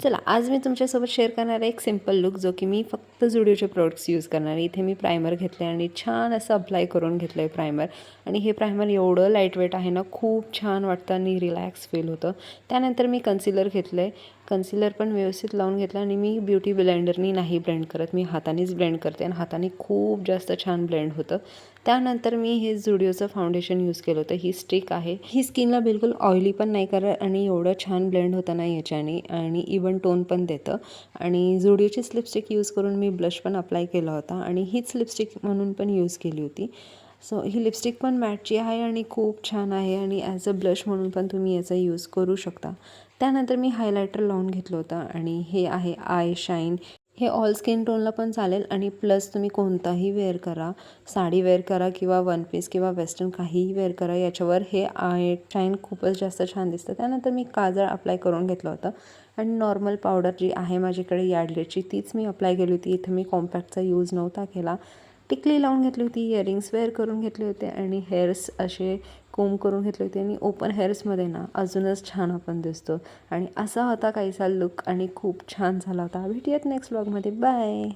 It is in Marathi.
चला आज मी तुमच्यासोबत शेअर करणार आहे एक सिंपल लुक जो की मी फक्त झुडिओचे प्रोडक्ट्स यूज करणार आहे। इथे मी प्रायमर घेतले आणि छान असं अप्लाय करून घेतलं आहे प्रायमर आणि हे प्रायमर एवढं लाईटवेट आहे ना, खूप छान वाटतं आणि रिलॅक्स फील होतं। त्यानंतर मी कन्सिलर घेतलं आहे, कन्सिलर पण व्यवस्थित लावून घेतलं आणि मी ब्युटी ब्लेंडरनी नाही ब्लेंड करत, मी हातानेच ब्लेंड करते आणि हाताने खूप जास्त छान ब्लेंड होतं। त्यानंतर मी हे झुडिओचं फाउंडेशन यूज केलं होतं। ही स्टिक आहे, ही स्किनला बिलकुल ऑइली पण नाही करत आणि एवढं छान ब्लेंड होतं ना याच्याने आणि इवन टोन पण देतं। आणि झुडिओचीच लिपस्टिक यूज करून मी ब्लश पण अप्लाय केला होता आणि हीच लिपस्टिक म्हणून पण यूज केली होती। सो ही लिपस्टिक पण मॅटची आहे आणि खूप छान आहे आणि ॲज अ ब्लश म्हणून पण तुम्ही याचा यूज करू शकता। त्यानंतर मी हायलायटर लावून घेतलं होतं आणि हे आहे आय शाईन। हे ऑल स्किन टोनला पण चालेल आणि प्लस तुम्ही कोणताही वेअर करा, साडी वेअर करा किंवा वन पीस किंवा वेस्टर्न काहीही वेअर करा, याच्यावर हे आय शाईन खूपच जास्त छान दिसतं। त्यानंतर मी काजळ अप्लाय करून घेतलं होतं आणि नॉर्मल पावडर जी आहे माझ्याकडे यार्डलेची तीच मी अप्लाय केली होती। इथे मी कॉम्पॅक्टचा यूज नव्हता केला। टिकली लावून घेतली होती, इयरिंग्स वेअर करून घेतले होते आणि हेअर्स असे कोम करून घेतले होते आणि ओपन हेअर्समध्ये ना अजूनच छान आपण दिसतो आणि असा होता काहीसा लुक आणि खूप छान झाला होता। भेटूयात नेक्स्ट व्लॉगमध्ये, बाय।